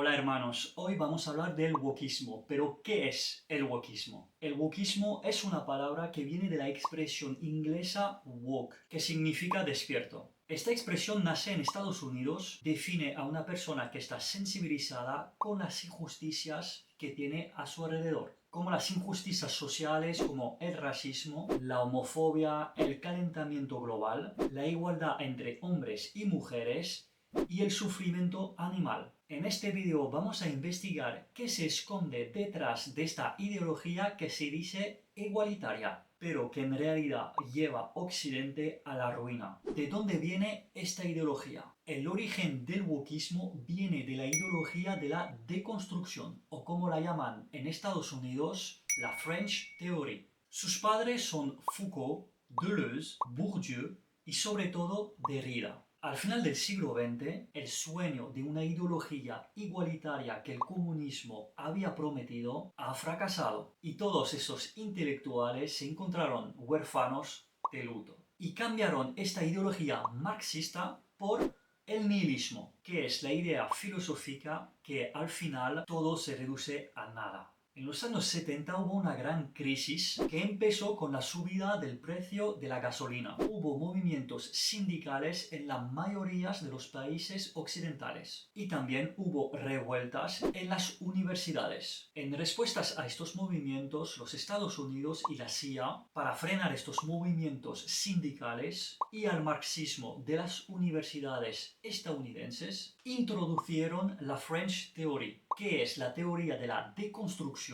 Hola hermanos, hoy vamos a hablar del wokismo, pero ¿qué es el wokismo? El wokismo es una palabra que viene de la expresión inglesa woke, que significa despierto. Esta expresión nace en Estados Unidos, define a una persona que está sensibilizada con las injusticias que tiene a su alrededor, como las injusticias sociales como el racismo, la homofobia, el calentamiento global, la igualdad entre hombres y mujeres, y el sufrimiento animal. En este vídeo vamos a investigar qué se esconde detrás de esta ideología que se dice igualitaria, pero que en realidad lleva Occidente a la ruina. ¿De dónde viene esta ideología? El origen del wokismo viene de la ideología de la deconstrucción, o como la llaman en Estados Unidos, la French Theory. Sus padres son Foucault, Deleuze, Bourdieu y sobre todo Derrida. Al final del siglo XX, el sueño de una ideología igualitaria que el comunismo había prometido ha fracasado y todos esos intelectuales se encontraron huérfanos de luto y cambiaron esta ideología marxista por el nihilismo, que es la idea filosófica que al final todo se reduce a nada. En los años 70 hubo una gran crisis que empezó con la subida del precio de la gasolina. Hubo movimientos sindicales en la mayoría de los países occidentales y también hubo revueltas en las universidades. En respuestas a estos movimientos, los Estados Unidos y la CIA, para frenar estos movimientos sindicales y al marxismo de las universidades estadounidenses, introdujeron la French Theory, que es la teoría de la deconstrucción,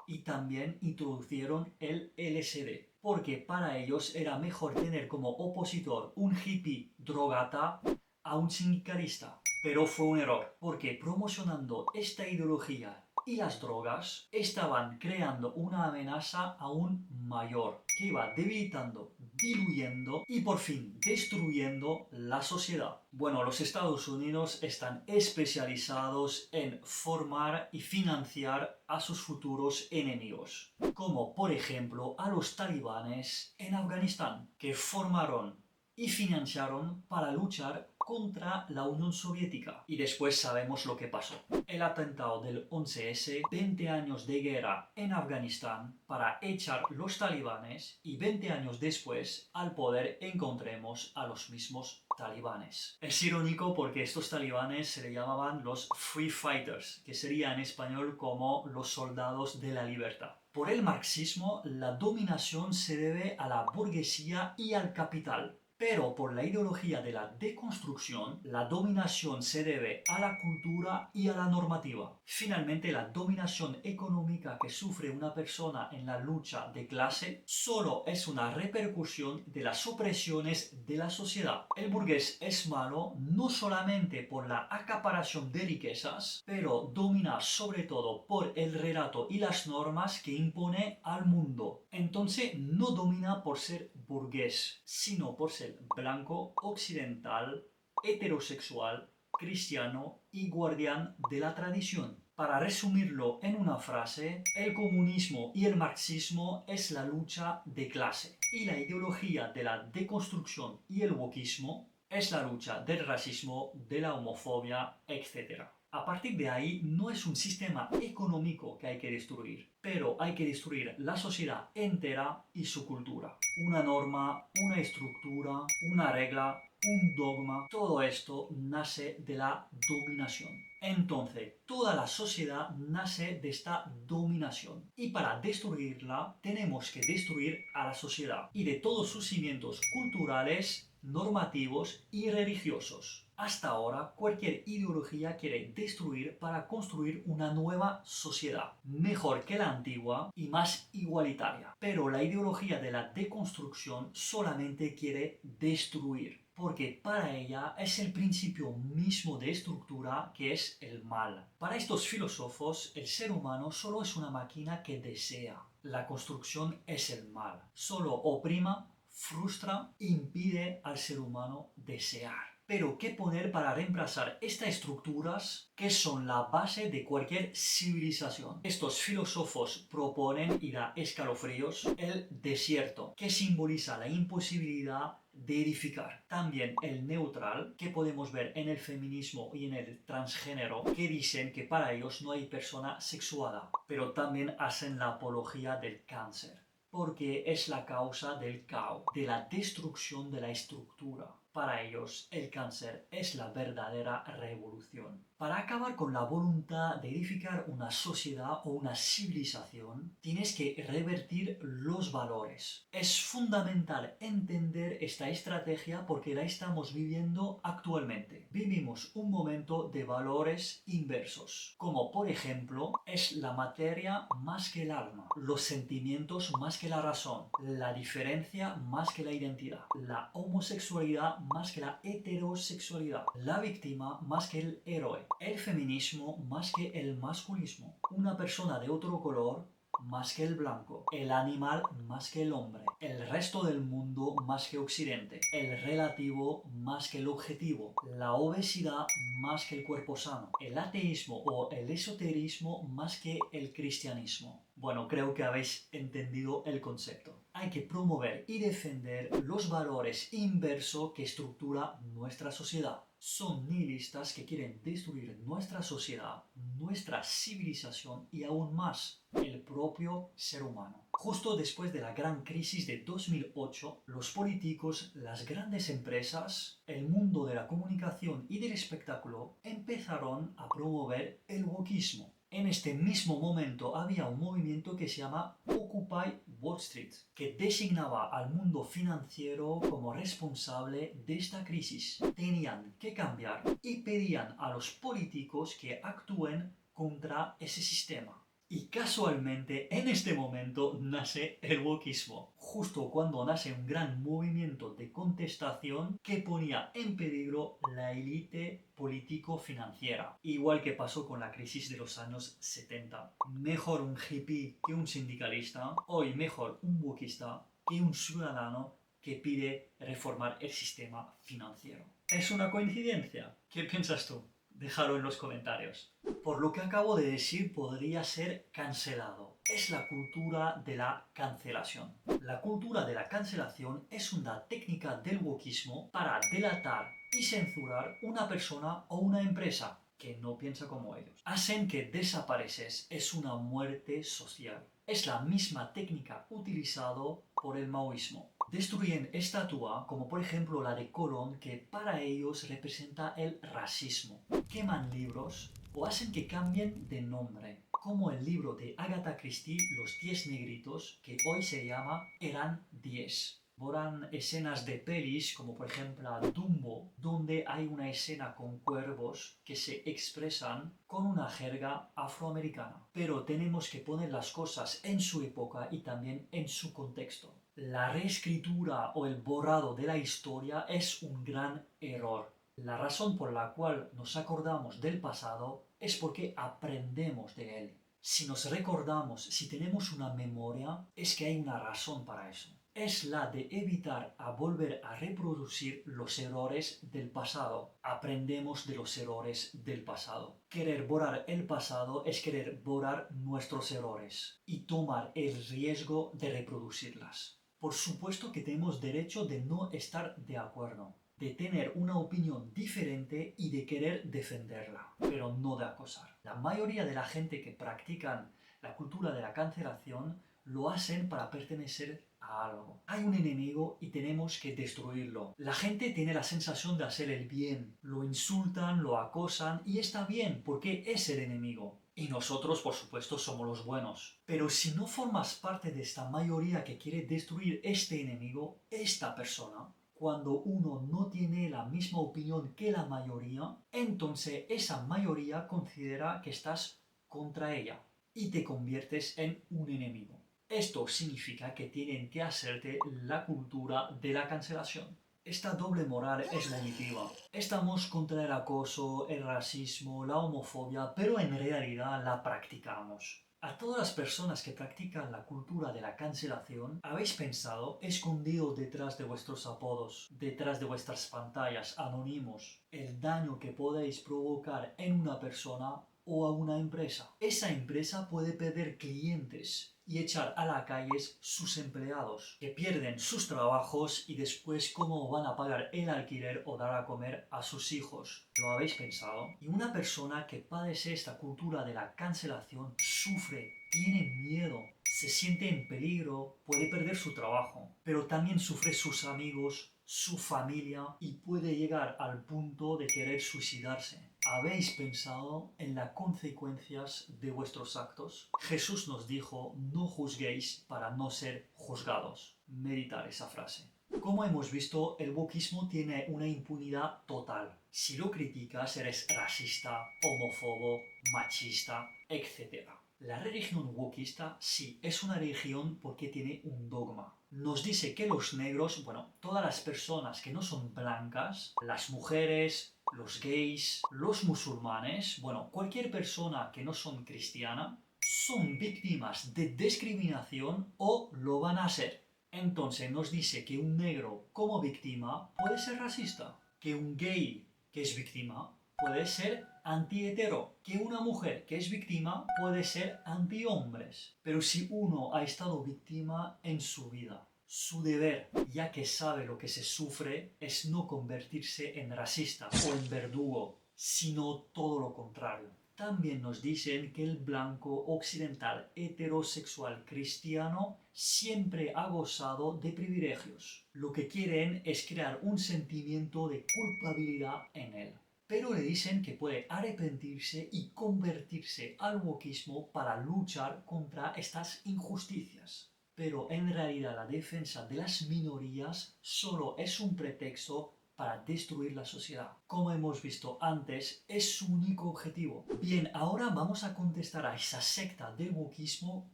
y también introdujeron el LSD, porque para ellos era mejor tener como opositor un hippie drogata a un sindicalista. Pero fue un error, porque promocionando esta ideología y las drogas estaban creando una amenaza aún mayor, que iba debilitando, diluyendo y por fin destruyendo la sociedad. Bueno, los Estados Unidos están especializados en formar y financiar a sus futuros enemigos, como por ejemplo a los talibanes en Afganistán, que formaron y financiaron para luchar contra la Unión Soviética. Y después sabemos lo que pasó. El atentado del 11S, 20 años de guerra en Afganistán para echar los talibanes y 20 años después al poder encontremos a los mismos talibanes. Es irónico porque estos talibanes se le llamaban los Free Fighters, que sería en español como los soldados de la libertad. Por el marxismo, la dominación se debe a la burguesía y al capital. Pero por la ideología de la deconstrucción, la dominación se debe a la cultura y a la normativa. Finalmente, la dominación económica que sufre una persona en la lucha de clase solo es una repercusión de las opresiones de la sociedad. El burgués es malo no solamente por la acaparación de riquezas, pero domina sobre todo por el relato y las normas que impone al mundo. Entonces no domina por ser burgués, sino por ser blanco, occidental, heterosexual, cristiano y guardián de la tradición. Para resumirlo en una frase, el comunismo y el marxismo es la lucha de clase y la ideología de la deconstrucción y el wokismo es la lucha del racismo, de la homofobia, etc. A partir de ahí no es un sistema económico que hay que destruir, pero hay que destruir la sociedad entera y su cultura. Una norma, una estructura, una regla, un dogma, todo esto nace de la dominación. Entonces, toda la sociedad nace de esta dominación. Y para destruirla, tenemos que destruir a la sociedad y de todos sus cimientos culturales, normativos y religiosos. Hasta ahora, cualquier ideología quiere destruir para construir una nueva sociedad, mejor que la antigua y más igualitaria. Pero la ideología de la deconstrucción solamente quiere destruir, porque para ella es el principio mismo de estructura que es el mal. Para estos filósofos, el ser humano solo es una máquina que desea. La construcción es el mal. Solo oprima, frustra, impide al ser humano desear. Pero, ¿qué poner para reemplazar estas estructuras que son la base de cualquier civilización? Estos filósofos proponen, y da escalofríos, el desierto, que simboliza la imposibilidad de edificar. También el neutral, que podemos ver en el feminismo y en el transgénero, que dicen que para ellos no hay persona sexuada, pero también hacen la apología del cáncer, porque es la causa del caos, de la destrucción de la estructura. Para ellos, el cáncer es la verdadera revolución. Para acabar con la voluntad de edificar una sociedad o una civilización, tienes que revertir los valores. Es fundamental entender esta estrategia porque la estamos viviendo actualmente. Vivimos un momento de valores inversos, como por ejemplo, es la materia más que el alma, los sentimientos más que la razón, la diferencia más que la identidad, la homosexualidad más que la heterosexualidad, la víctima más que el héroe, el feminismo más que el masculismo, una persona de otro color más que el blanco, el animal más que el hombre, el resto del mundo más que Occidente, el relativo más que el objetivo, la obesidad más que el cuerpo sano, el ateísmo o el esoterismo más que el cristianismo. Bueno, creo que habéis entendido el concepto. Hay que promover y defender los valores inversos que estructura nuestra sociedad. Son nihilistas que quieren destruir nuestra sociedad, nuestra civilización y aún más, el propio ser humano. Justo después de la gran crisis de 2008, los políticos, las grandes empresas, el mundo de la comunicación y del espectáculo empezaron a promover el wokismo. En este mismo momento había un movimiento que se llama Occupy Wall Street, que designaba al mundo financiero como responsable de esta crisis. Tenían que cambiar y pedían a los políticos que actúen contra ese sistema. Y casualmente en este momento nace el wokismo, justo cuando nace un gran movimiento de contestación que ponía en peligro la élite político-financiera, igual que pasó con la crisis de los años 70. Mejor un hippie que un sindicalista, hoy mejor un wokista que un ciudadano que pide reformar el sistema financiero. ¿Es una coincidencia? ¿Qué piensas tú? Déjalo en los comentarios. Por lo que acabo de decir, podría ser cancelado. Es la cultura de la cancelación. La cultura de la cancelación es una técnica del wokismo para delatar y censurar una persona o una empresa que no piensa como ellos. Hacen que desapareces, es una muerte social. Es la misma técnica utilizada por el maoísmo. Destruyen estatua, como por ejemplo la de Colón, que para ellos representa el racismo. Queman libros o hacen que cambien de nombre, como el libro de Agatha Christie, Los 10 negritos, que hoy se llama Eran 10. Borran escenas de pelis, como por ejemplo Dumbo, donde hay una escena con cuervos que se expresan con una jerga afroamericana. Pero tenemos que poner las cosas en su época y también en su contexto. La reescritura o el borrado de la historia es un gran error. La razón por la cual nos acordamos del pasado es porque aprendemos de él. Si nos recordamos, si tenemos una memoria, es que hay una razón para eso. Es la de evitar a volver a reproducir los errores del pasado. Aprendemos de los errores del pasado. Querer borrar el pasado es querer borrar nuestros errores y tomar el riesgo de reproducirlas. Por supuesto que tenemos derecho de no estar de acuerdo, de tener una opinión diferente y de querer defenderla, pero no de acosar. La mayoría de la gente que practican la cultura de la cancelación lo hacen para pertenecer a algo. Hay un enemigo y tenemos que destruirlo. La gente tiene la sensación de hacer el bien. Lo insultan, lo acosan y está bien porque es el enemigo. Y nosotros, por supuesto, somos los buenos. Pero si no formas parte de esta mayoría que quiere destruir este enemigo, esta persona, cuando uno no tiene la misma opinión que la mayoría, entonces esa mayoría considera que estás contra ella y te conviertes en un enemigo. Esto significa que tienen que hacerte la cultura de la cancelación. Esta doble moral es volitiva. Estamos contra el acoso, el racismo, la homofobia, pero en realidad la practicamos. A todas las personas que practican la cultura de la cancelación, ¿habéis pensado, escondido detrás de vuestros apodos, detrás de vuestras pantallas, anónimos, el daño que podéis provocar en una persona o a una empresa? Esa empresa puede perder clientes y echar a la calle sus empleados, que pierden sus trabajos y después cómo van a pagar el alquiler o dar a comer a sus hijos. ¿Lo habéis pensado? Y una persona que padece esta cultura de la cancelación sufre, tiene miedo, se siente en peligro, puede perder su trabajo, pero también sufre sus amigos, su familia y puede llegar al punto de querer suicidarse. ¿Habéis pensado en las consecuencias de vuestros actos? Jesús nos dijo, no juzguéis para no ser juzgados. Meditar esa frase. Como hemos visto, el wokismo tiene una impunidad total. Si lo criticas, eres racista, homófobo, machista, etc. La religión wokista sí es una religión porque tiene un dogma. Nos dice que los negros, todas las personas que no son blancas, las mujeres, los gays, los musulmanes, cualquier persona que no son cristiana, son víctimas de discriminación o lo van a ser. Entonces nos dice que un negro como víctima puede ser racista, que un gay que es víctima puede ser anti-hetero, que una mujer que es víctima puede ser anti-hombres. Pero si uno ha estado víctima en su vida, su deber, ya que sabe lo que se sufre, es no convertirse en racista o en verdugo, sino todo lo contrario. También nos dicen que el blanco occidental heterosexual cristiano siempre ha gozado de privilegios. Lo que quieren es crear un sentimiento de culpabilidad en él. Pero le dicen que puede arrepentirse y convertirse al wokismo para luchar contra estas injusticias. Pero en realidad la defensa de las minorías solo es un pretexto para destruir la sociedad. Como hemos visto antes, es su único objetivo. Bien, ahora vamos a contestar a esa secta del wokismo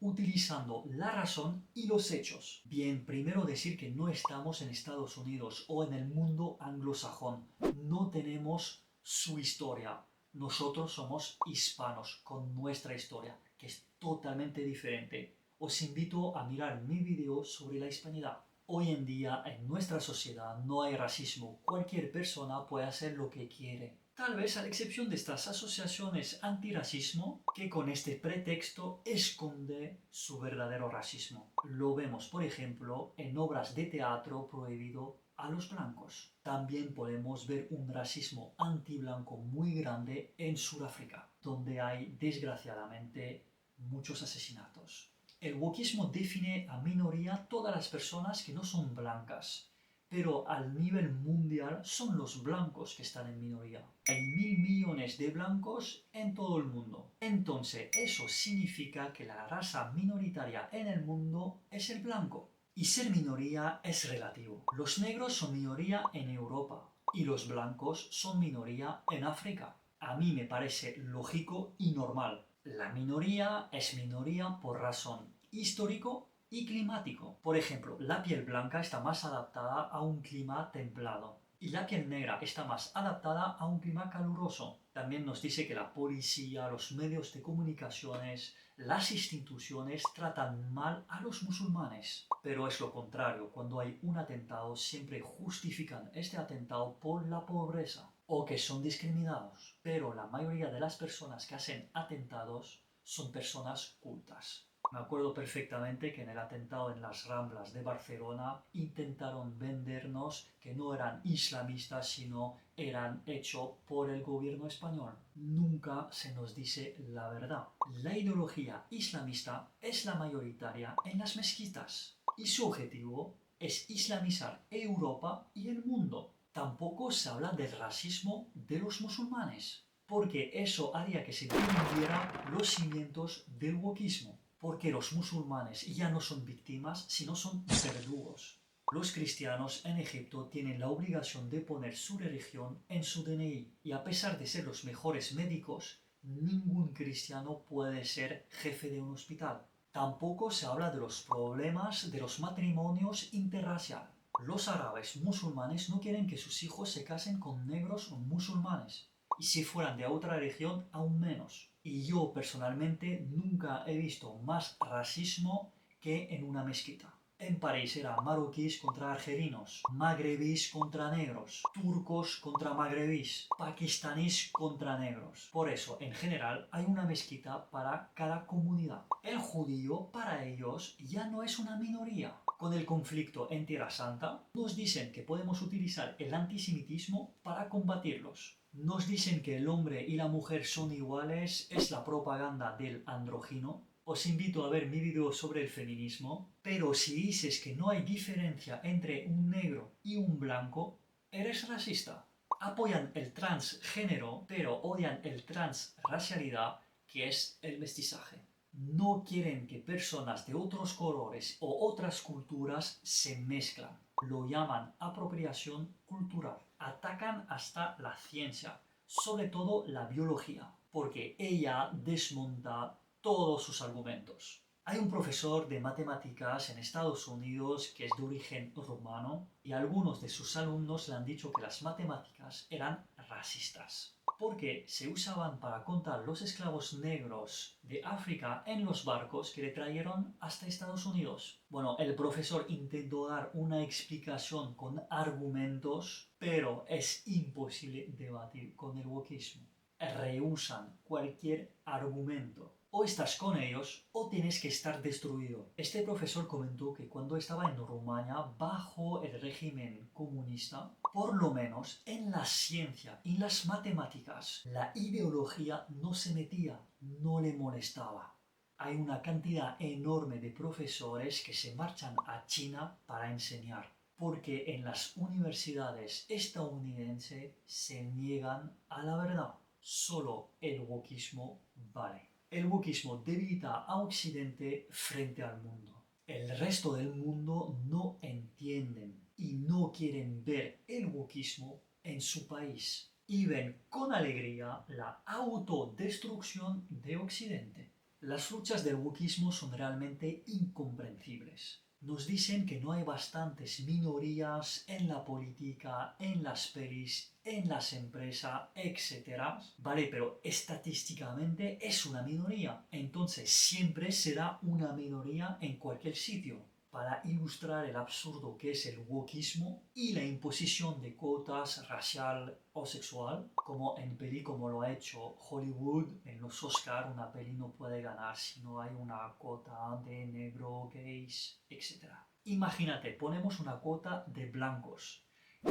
utilizando la razón y los hechos. Bien, primero decir que no estamos en Estados Unidos o en el mundo anglosajón. No tenemos su historia. Nosotros somos hispanos con nuestra historia, que es totalmente diferente. Os invito a mirar mi video sobre la hispanidad. Hoy en día, en nuestra sociedad, no hay racismo. Cualquier persona puede hacer lo que quiere. Tal vez a la excepción de estas asociaciones antirracismo, que con este pretexto esconde su verdadero racismo. Lo vemos, por ejemplo, en obras de teatro prohibido a los blancos. También podemos ver un racismo antiblanco muy grande en Sudáfrica, donde hay, desgraciadamente, muchos asesinatos. El wokismo define a minoría todas las personas que no son blancas, pero al nivel mundial son los blancos que están en minoría. Hay 1.000 millones de blancos en todo el mundo. Entonces, eso significa que la raza minoritaria en el mundo es el blanco. Y ser minoría es relativo. Los negros son minoría en Europa y los blancos son minoría en África. A mí me parece lógico y normal. La minoría es minoría por razón histórico y climático. Por ejemplo, la piel blanca está más adaptada a un clima templado y la piel negra está más adaptada a un clima caluroso. También nos dice que la policía, los medios de comunicaciones, las instituciones tratan mal a los musulmanes. Pero es lo contrario, cuando hay un atentado siempre justifican este atentado por la pobreza o que son discriminados. Pero la mayoría de las personas que hacen atentados son personas cultas. Me acuerdo perfectamente que en el atentado en las Ramblas de Barcelona intentaron vendernos que no eran islamistas, sino eran hechos por el gobierno español. Nunca se nos dice la verdad. La ideología islamista es la mayoritaria en las mezquitas y su objetivo es islamizar Europa y el mundo. Tampoco se habla del racismo de los musulmanes, porque eso haría que se divindieran los cimientos del wokismo. Porque los musulmanes ya no son víctimas, sino son verdugos. Los cristianos en Egipto tienen la obligación de poner su religión en su DNI, y a pesar de ser los mejores médicos, ningún cristiano puede ser jefe de un hospital. Tampoco se habla de los problemas de los matrimonios interraciales. Los árabes musulmanes no quieren que sus hijos se casen con negros musulmanes, y si fueran de otra religión, aún menos. Y yo personalmente nunca he visto más racismo que en una mezquita. En París era marroquíes contra argelinos, magrebíes contra negros, turcos contra magrebíes, pakistaníes contra negros. Por eso, en general, hay una mezquita para cada comunidad. El judío, para ellos, ya no es una minoría. Con el conflicto en Tierra Santa, nos dicen que podemos utilizar el antisemitismo para combatirlos. Nos dicen que el hombre y la mujer son iguales, es la propaganda del andrógino. Os invito a ver mi video sobre el feminismo, pero si dices que no hay diferencia entre un negro y un blanco, eres racista. Apoyan el transgénero, pero odian el transracialidad, que es el mestizaje. No quieren que personas de otros colores o otras culturas se mezclan. Lo llaman apropiación cultural. Atacan hasta la ciencia, sobre todo la biología, porque ella desmonta todos sus argumentos. Hay un profesor de matemáticas en Estados Unidos que es de origen rumano y algunos de sus alumnos le han dicho que las matemáticas eran racistas porque se usaban para contar los esclavos negros de África en los barcos que le trajeron hasta Estados Unidos. Bueno, el profesor intentó dar una explicación con argumentos, pero es imposible debatir con el wokismo. Rehusan cualquier argumento. O estás con ellos o tienes que estar destruido. Este profesor comentó que cuando estaba en Rumania, bajo el régimen comunista, por lo menos en la ciencia y las matemáticas, la ideología no se metía, no le molestaba. Hay una cantidad enorme de profesores que se marchan a China para enseñar, porque en las universidades estadounidenses se niegan a la verdad. Solo el wokismo vale. El wokismo debilita a Occidente frente al mundo. El resto del mundo no entienden y no quieren ver el wokismo en su país y ven con alegría la autodestrucción de Occidente. Las luchas del wokismo son realmente incomprensibles. Nos dicen que no hay bastantes minorías en la política, en las pelis, en las empresas, etc. Vale, pero estadísticamente es una minoría. Entonces siempre será una minoría en cualquier sitio. Para ilustrar el absurdo que es el wokismo y la imposición de cuotas racial o sexual, como en peli como lo ha hecho Hollywood, en los Oscar una peli no puede ganar si no hay una cuota de negro, gays, etc. Imagínate, ponemos una cuota de blancos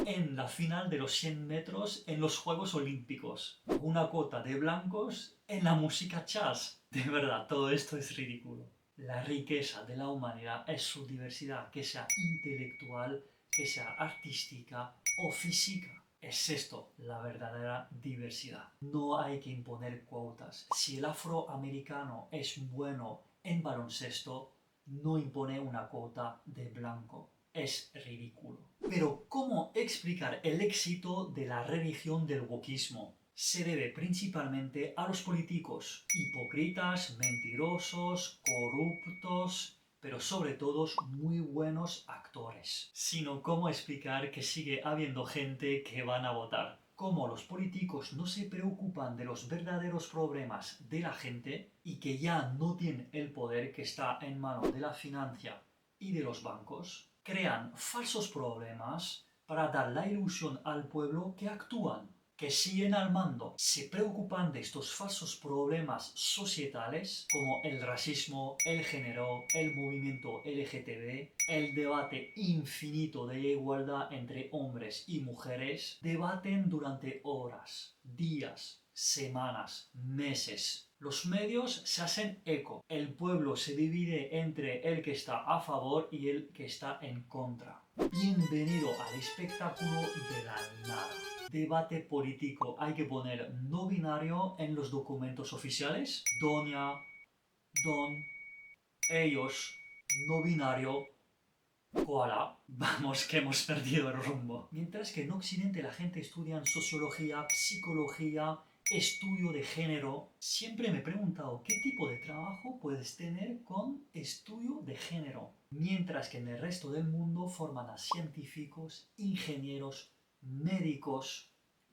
en la final de los 100 metros en los Juegos Olímpicos, una cuota de blancos en la música jazz. De verdad, todo esto es ridículo. La riqueza de la humanidad es su diversidad, que sea intelectual, que sea artística o física. Es esto la verdadera diversidad. No hay que imponer cuotas. Si el afroamericano es bueno en baloncesto, no impone una cuota de blanco. Es ridículo. Pero, ¿cómo explicar el éxito de la religión del wokismo? Se debe principalmente a los políticos, hipócritas, mentirosos, corruptos, pero sobre todo muy buenos actores. Sino cómo explicar que sigue habiendo gente que van a votar. Cómo los políticos no se preocupan de los verdaderos problemas de la gente y que ya no tienen el poder que está en manos de la financia y de los bancos, crean falsos problemas para dar la ilusión al pueblo que actúan, que siguen al mando, se preocupan de estos falsos problemas societales como el racismo, el género, el movimiento LGTB, el debate infinito de igualdad entre hombres y mujeres, debaten durante horas, días, semanas, meses. Los medios se hacen eco. El pueblo se divide entre el que está a favor y el que está en contra. Bienvenido al espectáculo de la nada. Debate político. Hay que poner no binario en los documentos oficiales. Doña, don, ellos, no binario, koala. Vamos, que hemos perdido el rumbo. Mientras que en Occidente la gente estudia sociología, psicología, estudio de género. Siempre me he preguntado qué tipo de trabajo puedes tener con estudio de género. Mientras que en el resto del mundo forman a científicos, ingenieros, médicos,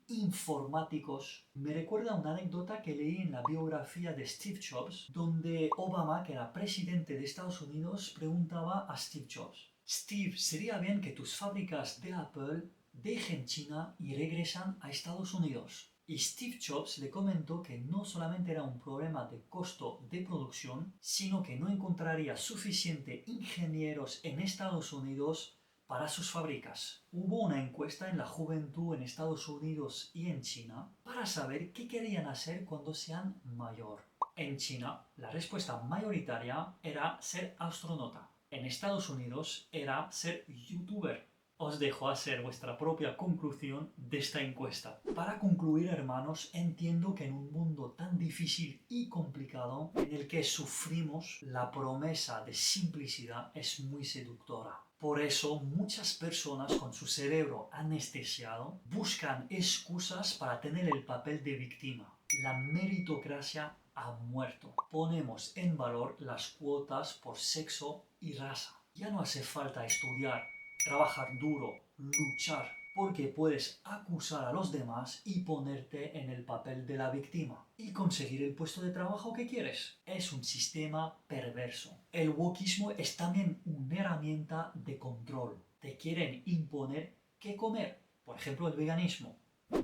informáticos. Me recuerda una anécdota que leí en la biografía de Steve Jobs, donde Obama, que era presidente de Estados Unidos, preguntaba a Steve Jobs: Steve, sería bien que tus fábricas de Apple dejen China y regresan a Estados Unidos. Y Steve Jobs le comentó que no solamente era un problema de costo de producción, sino que no encontraría suficiente ingenieros en Estados Unidos para sus fábricas. Hubo una encuesta en la juventud en Estados Unidos y en China para saber qué querían hacer cuando sean mayor. En China, la respuesta mayoritaria era ser astronauta. En Estados Unidos era ser youtuber. Os dejo hacer vuestra propia conclusión de esta encuesta. Para concluir, hermanos, entiendo que en un mundo tan difícil y complicado, en el que sufrimos, la promesa de simplicidad es muy seductora. Por eso, muchas personas con su cerebro anestesiado buscan excusas para tener el papel de víctima. La meritocracia ha muerto. Ponemos en valor las cuotas por sexo y raza. Ya no hace falta estudiar, trabajar duro, luchar, porque puedes acusar a los demás y ponerte en el papel de la víctima y conseguir el puesto de trabajo que quieres. Es un sistema perverso. El wokismo es también una herramienta de control. Te quieren imponer qué comer. Por ejemplo, el veganismo.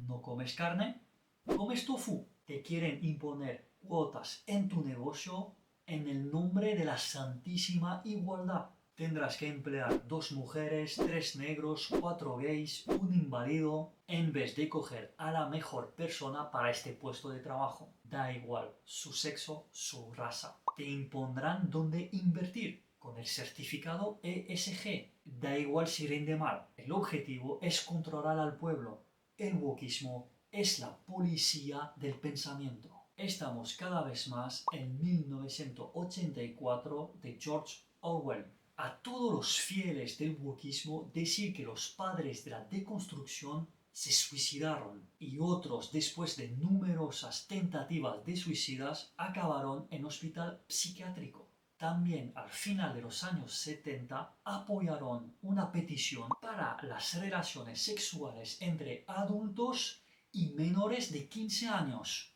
No comes carne, comes tofu. Te quieren imponer cuotas en tu negocio en el nombre de la santísima igualdad. Tendrás que emplear 2 mujeres, 3 negros, 4 gays, un inválido, en vez de coger a la mejor persona para este puesto de trabajo. Da igual su sexo, su raza. Te impondrán dónde invertir con el certificado ESG. Da igual si rinde mal. El objetivo es controlar al pueblo. El wokismo es la policía del pensamiento. Estamos cada vez más en 1984 de George Orwell. A todos los fieles del wokismo decir que los padres de la deconstrucción se suicidaron y otros, después de numerosas tentativas de suicidas, acabaron en hospital psiquiátrico. También al final de los años 70 apoyaron una petición para las relaciones sexuales entre adultos y menores de 15 años.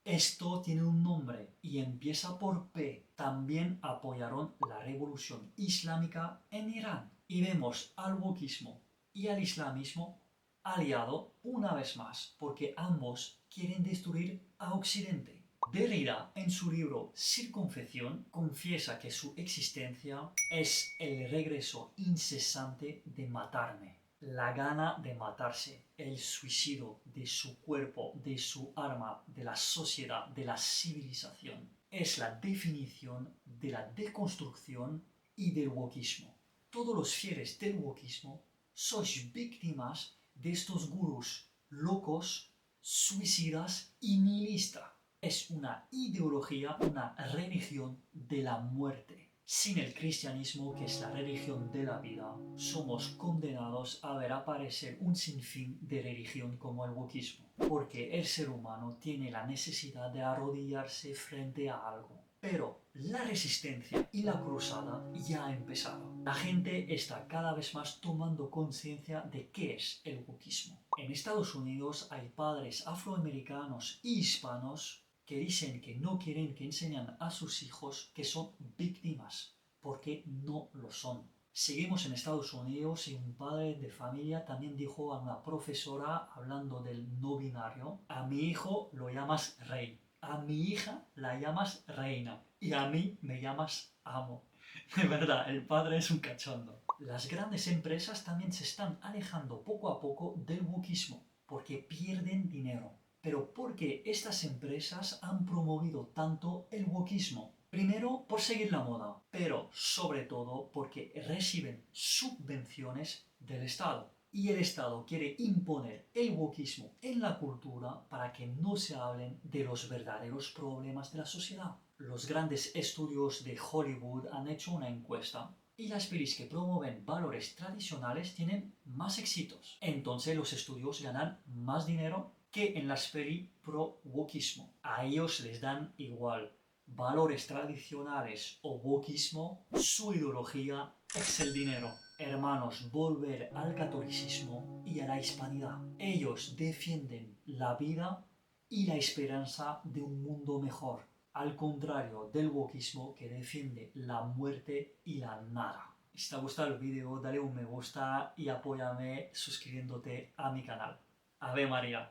Esto tiene un nombre y empieza por P. También apoyaron la revolución islámica en Irán. Y vemos al wokismo y al islamismo aliado una vez más, porque ambos quieren destruir a Occidente. Derrida, en su libro Circunfección, confiesa que su existencia es el regreso incesante de matarme. La gana de matarse, el suicidio de su cuerpo, de su arma, de la sociedad, de la civilización. Es la definición de la deconstrucción y del wokismo. Todos los fieles del wokismo sois víctimas de estos gurús locos, suicidas y nihilistas. Es una ideología, una religión de la muerte. Sin el cristianismo, que es la religión de la vida, somos condenados a ver aparecer un sinfín de religión como el wokismo, porque el ser humano tiene la necesidad de arrodillarse frente a algo. Pero la resistencia y la cruzada ya ha empezado. La gente está cada vez más tomando conciencia de qué es el wokismo. En Estados Unidos hay padres afroamericanos y hispanos que dicen que no quieren que enseñen a sus hijos que son víctimas, porque no lo son. Seguimos en Estados Unidos y un padre de familia también dijo a una profesora, hablando del no binario: a mi hijo lo llamas rey, a mi hija la llamas reina y a mí me llamas amo. De verdad, el padre es un cachondo. Las grandes empresas también se están alejando poco a poco del wokismo, porque pierden dinero. Pero ¿por qué estas empresas han promovido tanto el wokismo? Primero, por seguir la moda, pero sobre todo porque reciben subvenciones del Estado. Y el Estado quiere imponer el wokismo en la cultura para que no se hablen de los verdaderos problemas de la sociedad. Los grandes estudios de Hollywood han hecho una encuesta y las pelis que promueven valores tradicionales tienen más éxitos. Entonces los estudios ganan más dinero que en las pelis pro wokismo. A ellos les dan igual valores tradicionales o wokismo, su ideología es el dinero. Hermanos, volver al catolicismo y a la hispanidad. Ellos defienden la vida y la esperanza de un mundo mejor, al contrario del wokismo, que defiende la muerte y la nada. Si te ha gustado el vídeo, dale un me gusta y apóyame suscribiéndote a mi canal. Ave María.